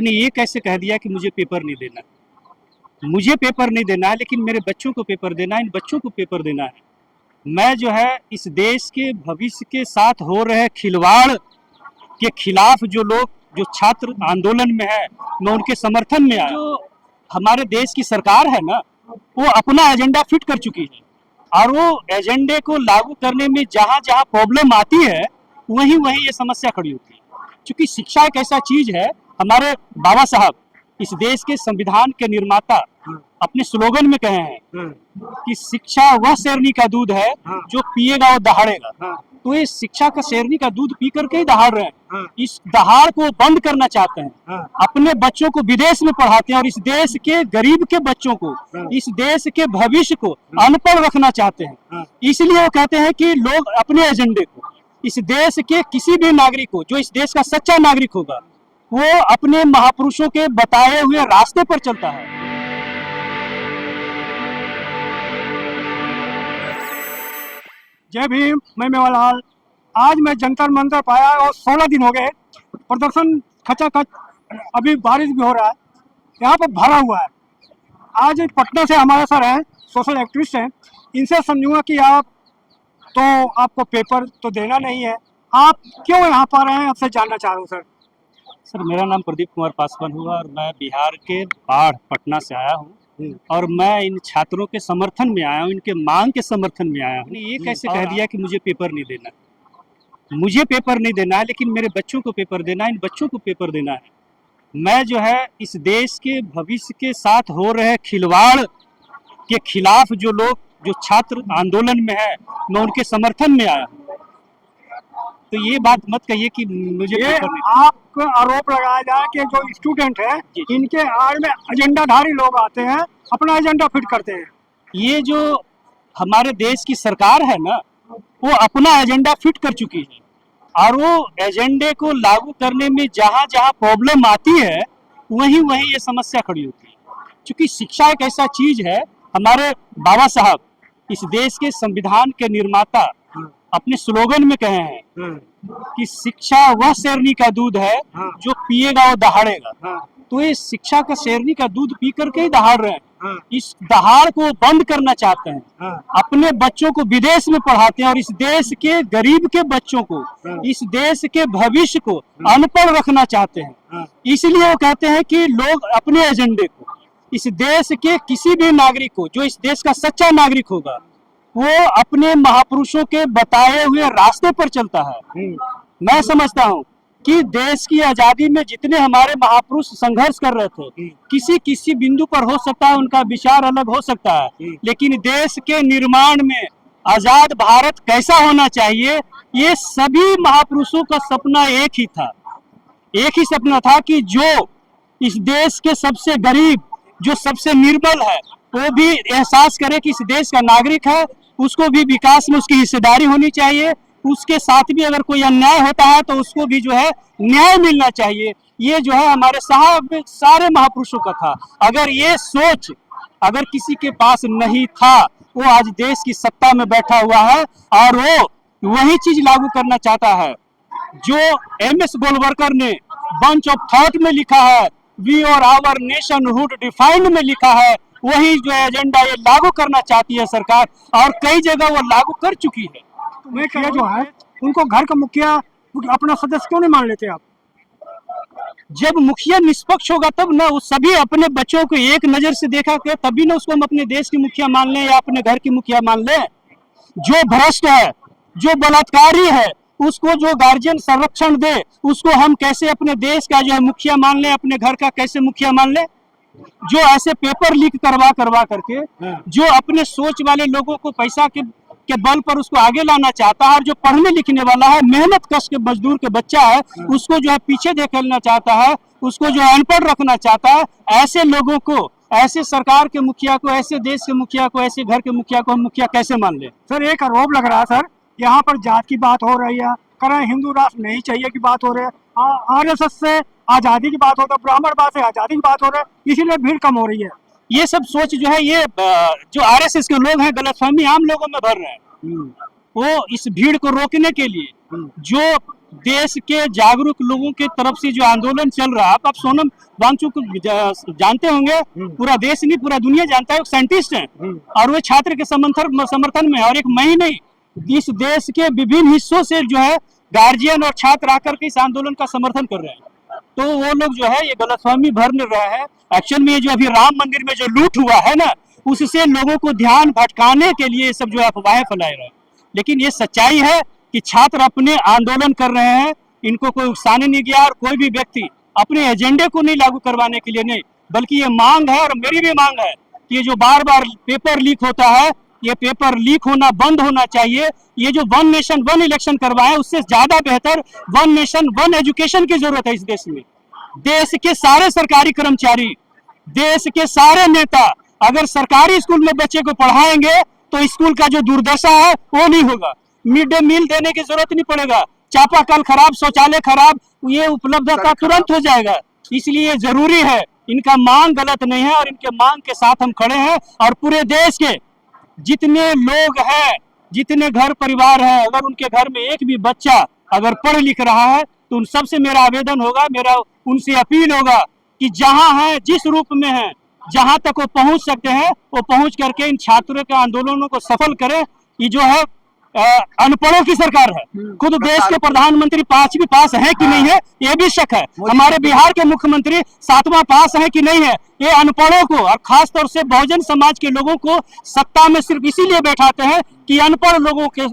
आपने ये कैसे कह दिया कि मुझे पेपर नहीं देना? मुझे पेपर नहीं देना है, लेकिन मेरे बच्चों को पेपर देना है, इन बच्चों को पेपर देना है। मैं जो है इस देश के भविष्य के साथ हो रहे खिलवाड़ के खिलाफ जो छात्र आंदोलन में है, मैं उनके समर्थन में आया। जो हमारे देश की सरकार है ना, वो अपना एजेंडा फिट कर चुकी है और वो एजेंडे को लागू करने में जहाँ जहाँ प्रॉब्लम आती है वहीं वहीं ये समस्या खड़ी होती है। क्योंकि शिक्षा एक ऐसा चीज है, हमारे बाबा साहब इस देश के संविधान के निर्माता अपने स्लोगन में कहे हैं कि शिक्षा वह शेरनी का दूध है जो पिएगा वो दहाड़ेगा। तो ये शिक्षा का शेरनी का दूध पी करके ही दहाड़ रहे हैं। इस दहाड़ को बंद करना चाहते हैं, अपने बच्चों को विदेश में पढ़ाते हैं और इस देश के गरीब के बच्चों को, इस देश के भविष्य को अनपढ़ रखना चाहते हैं। इसलिए वो कहते हैं कि लोग अपने एजेंडे को, इस देश के किसी भी नागरिक को, जो इस देश का सच्चा नागरिक होगा, वो अपने महापुरुषों के बताए हुए रास्ते पर चलता है। जय भीम, मैं मेवालाल। आज मैं जंतर मंतर पाया और 16 दिन हो गए प्रदर्शन खचाखच, अभी बारिश भी हो रहा है, यहाँ पर भरा हुआ है। आज पटना से हमारे सर हैं, सोशल एक्टिविस्ट हैं, इनसे समझूंगा कि आप तो आपको पेपर तो देना नहीं है, आप क्यों यहाँ पर आए हैं, आपसे जानना चाह रहा हूँ सर। सर, मेरा नाम प्रदीप कुमार पासवान हुआ और मैं बिहार के बाढ़ पटना से आया हूँ और मैं इन छात्रों के समर्थन में आया हूँ, इनके मांग के समर्थन में आया हूँ। ये कैसे कह दिया कि मुझे पेपर नहीं देना? मुझे पेपर नहीं देना है, लेकिन मेरे बच्चों को पेपर देना है, इन बच्चों को पेपर देना है। मैं जो है इस देश के भविष्य के साथ हो रहे खिलवाड़ के खिलाफ जो छात्र आंदोलन में है, मैं उनके समर्थन में आया हूँ। तो ये बात मत कहिए कि मुझे पेपर नहीं। आपको आरोप लगाया जाए कि जो स्टूडेंट है इनके आड़ में एजेंडाधारी लोग आते हैं, अपना एजेंडा फिट करते हैं। ये जो हमारे देश की सरकार है ना, वो अपना एजेंडा फिट कर चुकी है और वो एजेंडे को लागू करने में जहाँ जहाँ प्रॉब्लम आती है वहीं वहीं ये समस्या खड़ी होती है। क्योंकि शिक्षा एक ऐसा चीज है, हमारे बाबा साहब इस देश के संविधान के निर्माता अपने स्लोगन में कहे हैं कि शिक्षा वह शेरनी का दूध है जो पिएगा वो दहाड़ेगा। तो ये शिक्षा का शेरनी का दूध पी करके ही दहाड़ रहे हैं। इस दहाड़ को बंद करना चाहते हैं, अपने बच्चों को विदेश में पढ़ाते हैं और इस देश के गरीब के बच्चों को, इस देश के भविष्य को अनपढ़ रखना चाहते हैं। इसलिए वो कहते हैं कि लोग अपने एजेंडे को, इस देश के किसी भी नागरिक को, जो इस देश का सच्चा नागरिक होगा, वो अपने महापुरुषों के बताए हुए रास्ते पर चलता है। मैं समझता हूँ कि देश की आजादी में जितने हमारे महापुरुष संघर्ष कर रहे थे, किसी किसी बिंदु पर हो सकता है उनका विचार अलग हो सकता है, लेकिन देश के निर्माण में आजाद भारत कैसा होना चाहिए, ये सभी महापुरुषों का सपना एक ही था। एक ही सपना था कि जो इस देश के सबसे गरीब, जो सबसे निर्बल है, वो भी एहसास करे कि इस देश का नागरिक है, उसको भी विकास में उसकी हिस्सेदारी होनी चाहिए। उसके साथ भी अगर कोई अन्याय होता है तो उसको भी जो है न्याय मिलना चाहिए। ये जो है हमारे सारे महापुरुषों का था। अगर ये सोच अगर किसी के पास नहीं था, वो आज देश की सत्ता में बैठा हुआ है और वो वही चीज लागू करना चाहता है जो MS गोलवलकर ने बंच ऑफ थॉट में लिखा है, वी और आवर नेशनहुड डिफाइंड में लिखा है। वही जो एजेंडा ये लागू करना चाहती है सरकार, और कई जगह वो लागू कर चुकी है। मुखिया जो है उनको घर का मुखिया अपना सदस्य क्यों नहीं मान लेते आप? जब मुखिया निष्पक्ष होगा तब ना, वो सभी अपने बच्चों को एक नजर से देखा कर, तभी ना उसको हम अपने देश की मुखिया मान लें या अपने घर की मुखिया मान लें। जो भ्रष्ट है, जो बलात्कारी है, उसको जो गार्जियन संरक्षण दे, उसको हम कैसे अपने देश का जो है मुखिया मान लें, अपने घर का कैसे मुखिया मान लें? जो ऐसे पेपर लीक करवा करके जो अपने सोच वाले लोगों को पैसा के बल पर उसको आगे लाना चाहता है, और जो पढ़ने लिखने वाला है, मेहनत कश के मजदूर के बच्चा है, उसको जो है पीछे धकेलना चाहता है, उसको जो है अनपढ़ रखना चाहता है, ऐसे लोगों को, ऐसे सरकार के मुखिया को, ऐसे देश के मुखिया को, ऐसे घर के मुखिया को हम मुखिया कैसे मान ले? सर, एक आरोप लग रहा है सर, यहाँ पर जात की बात हो रही है, करें हिंदू राष्ट्र नहीं चाहिए की बात हो रही है, RSS से आजादी की बात होता है, ब्राह्मणवाद से आजादी की बात हो रही है, इसीलिए भीड़ कम हो रही है। ये सब सोच जो है, ये जो RSS के लोग हैं, गलतफहमी आम लोगों में भर रहे हैं। वो इस भीड़ को रोकने के लिए जो देश के जागरूक लोगों के तरफ से जो आंदोलन चल रहा है, आप सोनम वांगचुक को जानते होंगे, पूरा देश नहीं पूरा दुनिया जानता है, वो साइंटिस्ट हैं और वो छात्र के समर्थन में, और एक मैं ही नहीं, इस देश के विभिन्न हिस्सों से जो है गार्जियन और छात्र आकर के इस आंदोलन का समर्थन कर रहे हैं। तो वो लोग जो है ये गलतफहमी भर रहे हैं। एक्चुअल में ये जो अभी राम मंदिर में जो लूट हुआ है ना, उससे लोगों को ध्यान भटकाने के लिए ये सब जो अफवाहें फैलाए रहे हैं। लेकिन ये सच्चाई है कि छात्र अपने आंदोलन कर रहे हैं, इनको कोई उकसाने नहीं गया, और कोई भी व्यक्ति अपने एजेंडे को नहीं लागू करवाने के लिए नहीं, बल्कि ये मांग है और मेरी भी मांग है कि ये जो बार बार पेपर लीक होता है, ये पेपर लीक होना बंद होना चाहिए। ये जो वन नेशन वन इलेक्शन करवाए, उससे ज्यादा बेहतर वन नेशन वन एजुकेशन की जरूरत है इस देश में। देश के सारे सरकारी कर्मचारी, देश के सारे नेता अगर सरकारी स्कूल में बच्चे को पढ़ाएंगे तो स्कूल का जो दुर्दशा है वो नहीं होगा। मिड डे मील देने की जरूरत नहीं पड़ेगा, चापाकल खराब, शौचालय खराब, ये उपलब्धता तुरंत हो जाएगा। इसलिए जरूरी है, इनका मांग गलत नहीं है और इनके मांग के साथ हम खड़े हैं। और पूरे देश के जितने लोग हैं, जितने घर परिवार है, अगर उनके घर में एक भी बच्चा अगर पढ़ लिख रहा है तो उन सबसे मेरा आवेदन होगा, मेरा उनसे अपील होगा कि जहां है, जिस रूप में है, जहां तक वो पहुंच सकते हैं वो पहुंच करके इन छात्रों के आंदोलनों को सफल करें। ये जो है अनपढ़ों की सरकार है। खुद देश के प्रधानमंत्री 5वीं पास है कि नहीं है ये भी शक है। हमारे बिहार के मुख्यमंत्री 7वां पास है कि नहीं है। ये अनपढ़ों को और खास तौर से बहुजन समाज के लोगों को सत्ता में सिर्फ इसीलिए बैठाते हैं कि अनपढ़ लोगों के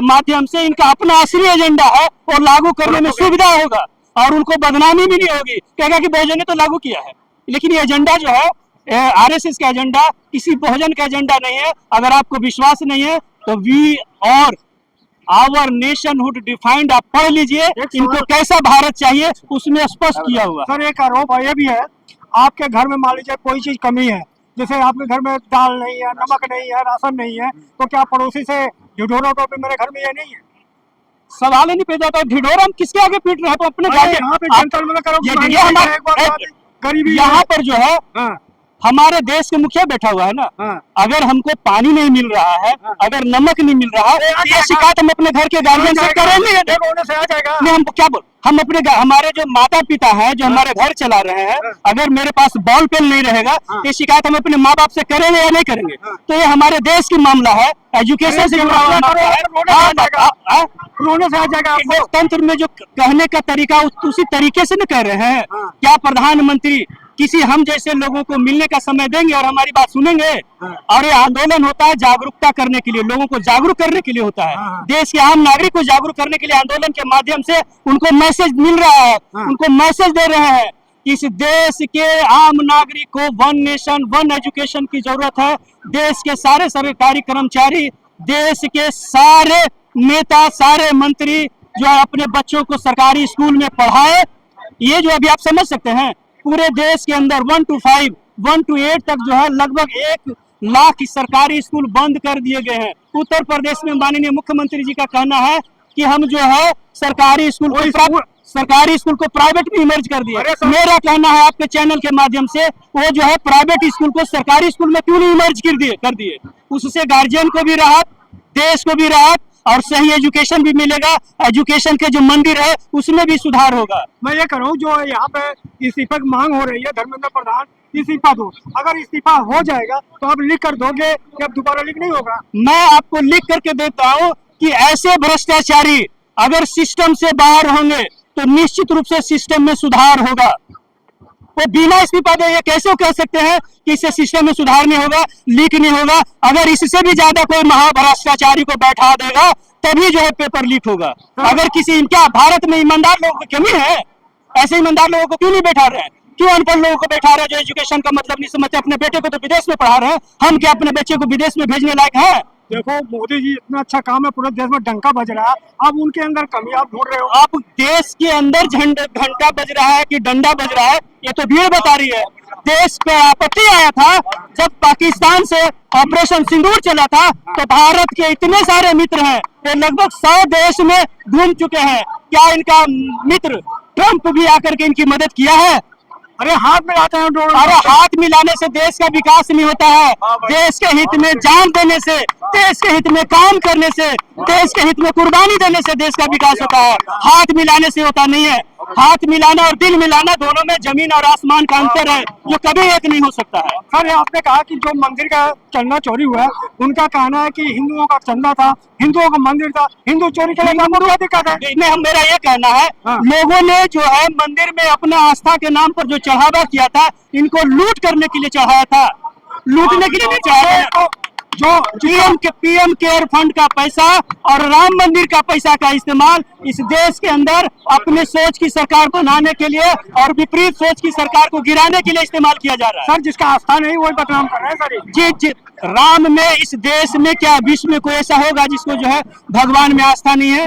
माध्यम से इनका अपना असली एजेंडा है और लागू करने में सुविधा होगा और उनको बदनामी भी नहीं होगी। कहेगा कि बहुजन ने तो लागू किया है, लेकिन ये एजेंडा जो है आरएसएस का एजेंडा किसी बहुजन का एजेंडा नहीं है। अगर आपको विश्वास नहीं है तो वी और आवर नेशनहुड डिफाइंड आप पढ़ लीजिए, इनको कैसा भारत चाहिए उसमें स्पष्ट किया हुआ। सर एक आरोप ये भी है, आपके घर में मान लीजिए कोई चीज कमी है, जैसे आपके घर में दाल नहीं है, नमक नहीं है, राशन नहीं है, तो क्या पड़ोसी से ढिढोरा तो मेरे घर में ये नहीं है? सवाल ही नहीं पैदा होता। ढिढोरा हम किसके आगे पीट रहे हैं? तो अपने यहाँ पे गरीबी यहाँ पर जो है हमारे देश के मुखिया बैठा हुआ है ना। अगर हमको पानी नहीं मिल रहा है, अगर नमक नहीं मिल रहा है, ये शिकायत हम अपने घर के गार्जियन से करेंगे। नहीं, हम क्या बोल, हम अपने हमारे जो माता पिता हैं जो हमारे घर चला रहे हैं, अगर मेरे पास बॉल पेन नहीं रहेगा ये शिकायत हम अपने माँ बाप से करेंगे या नहीं करेंगे? तो ये हमारे देश की मामला है, एजुकेशन से जुड़ा हुआ मामला है। लोकतंत्र में जो कहने का तरीका उसी तरीके से न कह रहे हैं। क्या प्रधानमंत्री किसी हम जैसे लोगों को मिलने का समय देंगे और हमारी बात सुनेंगे? और ये आंदोलन होता है जागरूकता करने के लिए, लोगों को जागरूक करने के लिए होता है। देश के आम नागरिक को जागरूक करने के लिए आंदोलन के माध्यम से उनको मैसेज मिल रहा है, उनको मैसेज दे रहे हैं कि इस देश के आम नागरिक को वन नेशन वन एजुकेशन की जरूरत है। देश के सारे सरकारी कर्मचारी, देश के सारे नेता, सारे मंत्री जो है अपने बच्चों को सरकारी स्कूल में पढ़ाए। ये जो अभी आप समझ सकते हैं पूरे देश के अंदर 1 to 5, 1 to 8 तक जो है लगभग 1 लाख सरकारी स्कूल बंद कर दिए गए हैं। उत्तर प्रदेश में माननीय मुख्यमंत्री जी का कहना है कि हम जो है सरकारी स्कूल को प्राइवेट में इमर्ज कर दिए। मेरा कहना है आपके चैनल के माध्यम से वो जो है प्राइवेट स्कूल को सरकारी स्कूल में क्यों नहीं इमर्ज कर दिए? उससे गार्जियन को भी राहत, देश को भी राहत और सही एजुकेशन भी मिलेगा। एजुकेशन के जो मंदिर है उसमें भी सुधार होगा। मैं ये कह रहा हूँ जो यहाँ पे इस्तीफा की मांग हो रही है, धर्मेंद्र प्रधान इस्तीफा दो, अगर इस्तीफा हो जाएगा तो आप लिख कर दोगे कि अब दोबारा लिख नहीं होगा? मैं आपको लिख करके देता हूँ कि ऐसे भ्रष्टाचारी अगर सिस्टम से बाहर होंगे तो निश्चित रूप से सिस्टम में सुधार होगा। वो बिना इस्तीफा दे ये कैसे कह सकते हैं कि इससे सिस्टम में सुधार नहीं होगा, लीक नहीं होगा? अगर इससे भी ज्यादा कोई महाभ्रष्टाचारी को बैठा देगा तभी जो है पेपर लीक होगा। अगर किसी क्या भारत में ईमानदार लोगों की कमी है? ऐसे ईमानदार लोगों को क्यों नहीं बैठा रहे हैं? क्यों अनपढ़ लोगों को बैठा रहे हैं जो एजुकेशन का मतलब नहीं समझते? अपने बेटे को तो विदेश में पढ़ा रहे हैं, हम क्या अपने बच्चे को विदेश में भेजने लायक है? देखो मोदी जी इतना अच्छा काम है, पूरे देश में डंका बज रहा है, अब उनके अंदर कमी आप ढूंढ रहे हो। अब देश के अंदर घंटा बज रहा है कि डंडा बज रहा है ये तो भीड़ बता रही है। देश पे आपत्ति आया था जब पाकिस्तान से ऑपरेशन सिंदूर चला था तो भारत के इतने सारे मित्र हैं, वो लगभग 100 देश में घूम चुके हैं। क्या इनका मित्र ट्रंप भी आकर के इनकी मदद किया है? अरे हाथ में लाते हैं डोर। अरे हाथ मिलाने से देश का विकास नहीं होता है। देश के हित में जान देने से, देश के हित में काम करने से, देश के हित में कुर्बानी देने से देश का विकास होता है। हाथ मिलाने से होता नहीं है। हाथ मिलाना और दिल मिलाना दोनों में जमीन और आसमान का अंतर है, जो कभी एक नहीं हो सकता है। सर ये आपने कहा कि जो मंदिर का चंदा चोरी हुआ है, उनका कहना है कि हिंदुओं का चंदा था, हिंदुओं का मंदिर था, हिंदू चोरी के लिए क्या दिक्कत है? नहीं, मेरा ये कहना है, हाँ। लोगों ने जो है मंदिर में अपना आस्था के नाम पर जो चढ़ावा किया था, इनको लूट करने के लिए चढ़ाया था, लूटने के लिए नहीं चढ़ाया था। जो पीएम केयर फंड का पैसा और राम मंदिर का पैसा का इस्तेमाल इस देश के अंदर अपने सोच की सरकार बनाने के लिए और विपरीत सोच की सरकार को गिराने के लिए इस्तेमाल किया जा रहा है। सर जिसका आस्था नहीं वही बदनाम कर रहे हैं सर। जी, राम में इस देश में क्या विश्व में कोई ऐसा होगा जिसको जो है भगवान में आस्था नहीं है?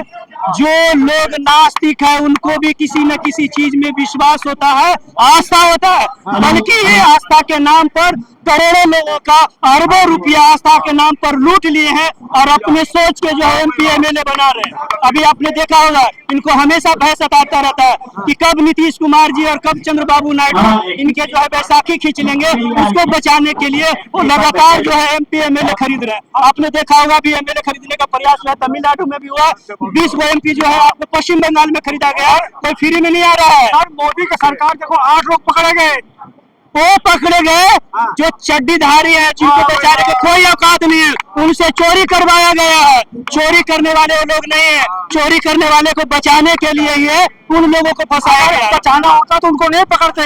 जो लोग नास्तिक है उनको भी किसी न किसी चीज में विश्वास होता है, आस्था होता है। बल्कि ये आस्था के नाम पर करोड़ों लोगों का अरबों रुपया आस्था के नाम पर लूट लिए हैं और अपने सोच के जो है एमपी एमएलए बना रहे हैं। अभी आपने देखा होगा, इनको हमेशा भय सताता रहता है कि कब नीतीश कुमार जी और कब चंद्रबाबू नायडू इनके जो है बैसाखी खींच लेंगे। उसको बचाने के लिए वो लगातार जो है एमपी एमएलए खरीद रहे हैं। आपने देखा होगा भी एमएलए खरीदने का प्रयास हुआ, तमिलनाडु में भी हुआ। 20 एमपी जो है आपको पश्चिम बंगाल में खरीदा गया, कोई फ्री में नहीं आ रहा है। सर मोदी की सरकार देखो 8 लोग पकड़े गए, वो पकड़े गए जो चड्डीधारी है, जिनको बेचारे को कोई औकात नहीं है, उनसे चोरी करवाया गया है। चोरी करने वाले वो लोग नहीं है, चोरी करने वाले को बचाने के लिए ही है उन लोगों को फंसाया गया। बचाना होता तो उनको नहीं पकड़ते।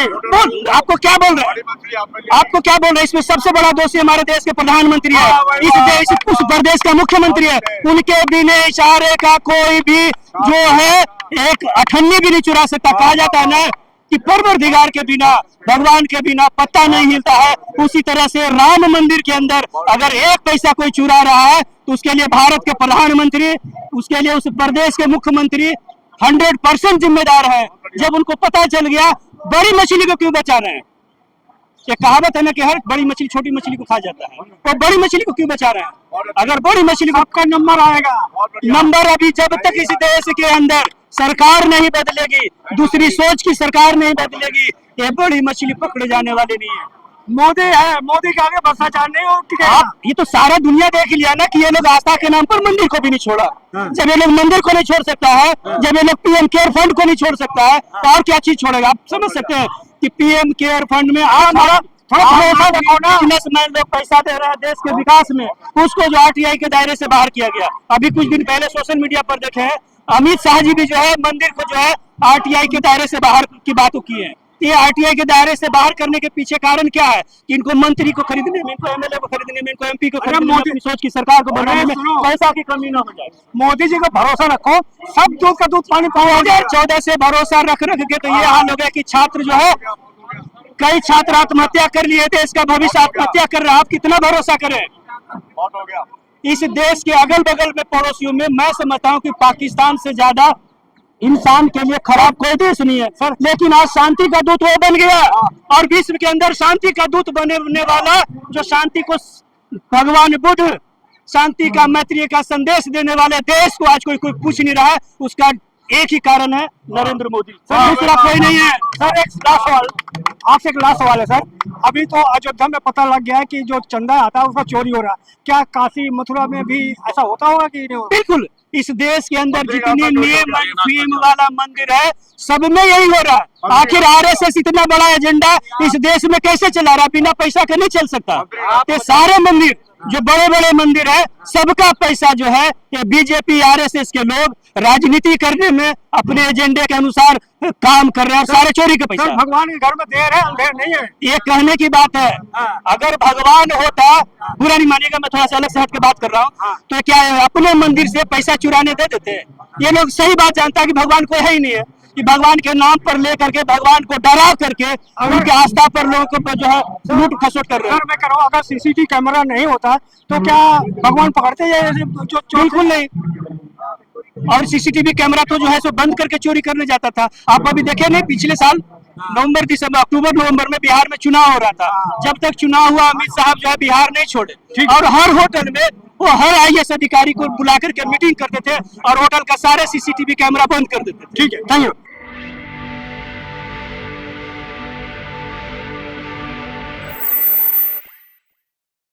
आपको क्या बोल रहे हैं? आपको क्या बोल रहे हैं? इसमें सबसे बड़ा दोषी हमारे देश के प्रधानमंत्री है, इस देश उस प्रदेश का मुख्यमंत्री है। उनके बिना इशारे का कोई भी जो है एक अठन्नी भी नहीं चुरा सकता। कहा जाता है ना कि परवरदिगार के बिना, भगवान के बिना पत्ता नहीं हिलता है। उसी तरह से राम मंदिर के अंदर अगर एक पैसा कोई चुरा रहा है तो उसके लिए भारत के प्रधानमंत्री, उसके लिए उस प्रदेश के मुख्यमंत्री 100% जिम्मेदार है। जब उनको पता चल गया, बड़ी मछली को क्यों बचा रहे हैं? ये कहावत है ना कि हर बड़ी मछली छोटी मछली को खा जाता है, तो बड़ी मछली को क्यों बचा रहे हैं? अगर बड़ी मछली को, आपका नंबर आएगा। नंबर अभी जब तक इस देश के अंदर सरकार नहीं बदलेगी, दूसरी सोच की सरकार नहीं बदलेगी, ये बड़ी मछली पकड़े जाने वाली नहीं है। मोदी है, मोदी के आगे भ्रष्टाचार नहीं हो। आप ये तो सारा दुनिया देख लिया ना कि ये लोग आस्था के नाम पर मंदिर को भी नहीं छोड़ा। जब ये लोग मंदिर को नहीं छोड़ सकता है, जब ये लोग पीएम केयर फंड को नहीं छोड़ सकता है, तो और क्या चीज छोड़ेगा? आप समझ सकते हैं कि पीएम केयर फंड में बिजनेसमैन लोग पैसा दे रहे हैं देश के विकास में, उसको जो आरटीआई के दायरे से बाहर किया गया। अभी कुछ दिन पहले सोशल मीडिया पर देखे हैं, अमित शाह जी भी जो है मंदिर को जो है आरटीआई के दायरे से बाहर की बात की है। ये आरटीआई के दायरे से बाहर करने के पीछे कारण क्या है? कि इनको मंत्री को खरीदने में, इनको एमएलए को खरीदने में, इनको एमपी को खरीदने में, अपनी सोच की सरकार को बनाने में पैसा की कमी ना हो जाए। मोदी जी का भरोसा रखो, सब दूध का दूध पानी पाओ। 2014 से भरोसा रख के तो ये हाल हो गया कि छात्र जो है, कई छात्र आत्महत्या कर लिए थे, इसका भविष्य आत्महत्या कर रहा है। आप कितना भरोसा करें? बहुत हो गया। इस देश के अगल बगल में पड़ोसियों में मैं समझता हूँ कि पाकिस्तान से ज्यादा इंसान के लिए खराब कोई देश नहीं है सर। लेकिन आज शांति का दूत वो बन गया, और विश्व के अंदर शांति का दूत बनने वाला, जो शांति को भगवान बुद्ध शांति का, मैत्री का संदेश देने वाले देश को आज कोई पूछ नहीं रहा है। उसका एक ही कारण है, नरेंद्र मोदी। सर दूसरा कोई नहीं है। सर एक लास्ट सवाल, आपसे एक लास्ट सवाल है सर। अभी तो अयोध्या में पता लग गया है कि जो चंदा आता है उसका चोरी हो रहा है। क्या काशी मथुरा में भी ऐसा होता होगा कि नहीं होगा? बिल्कुल, इस देश के अंदर जितनी नियम वाला मंदिर है, सब में यही हो रहा है। आखिर आरएसएस इतना बड़ा एजेंडा इस देश में कैसे चला रहा है? बिना पैसा के नहीं चल सकता। ये सारे मंदिर, जो बड़े बड़े मंदिर है, सबका पैसा जो है ये बीजेपी आरएसएस के लोग राजनीति करने में अपने एजेंडे के अनुसार काम कर रहे हैं, और सारे चोरी के पैसा। भगवान के घर में देर है, अंधेर नहीं है। ये कहने की बात है। अगर भगवान होता, बुरा नहीं मानिएगा, मैं थोड़ा सा अलग से हट के बात कर रहा हूँ, तो क्या है अपने मंदिर से पैसा चुराने दे देते हैं? ये लोग सही बात जानता है कि भगवान कोई है ही नहीं है, कि भगवान के नाम पर लेकर के भगवान को डरा करके उनके आस्था पर लोगों को जो है लूट खसोट कर रहे हैं। मैं कह रहा हूँ अगर सीसीटीवी कैमरा नहीं होता तो क्या भगवान पकड़ते हैं? जो बिल्कुल नहीं। और सीसीटीवी कैमरा तो जो है सो बंद करके चोरी करने जाता था। आप अभी देखे नहीं, पिछले साल नवंबर दिसंबर अक्टूबर नवंबर में बिहार में चुनाव हो रहा था। जब तक चुनाव हुआ, अमित साहब जो है बिहार नहीं छोड़े, और हर होटल में वो हर आईएएस अधिकारी को बुला करके मीटिंग करते थे और होटल का सारे सीसीटीवी कैमरा बंद कर देते थे। ठीक है, थैंक यू।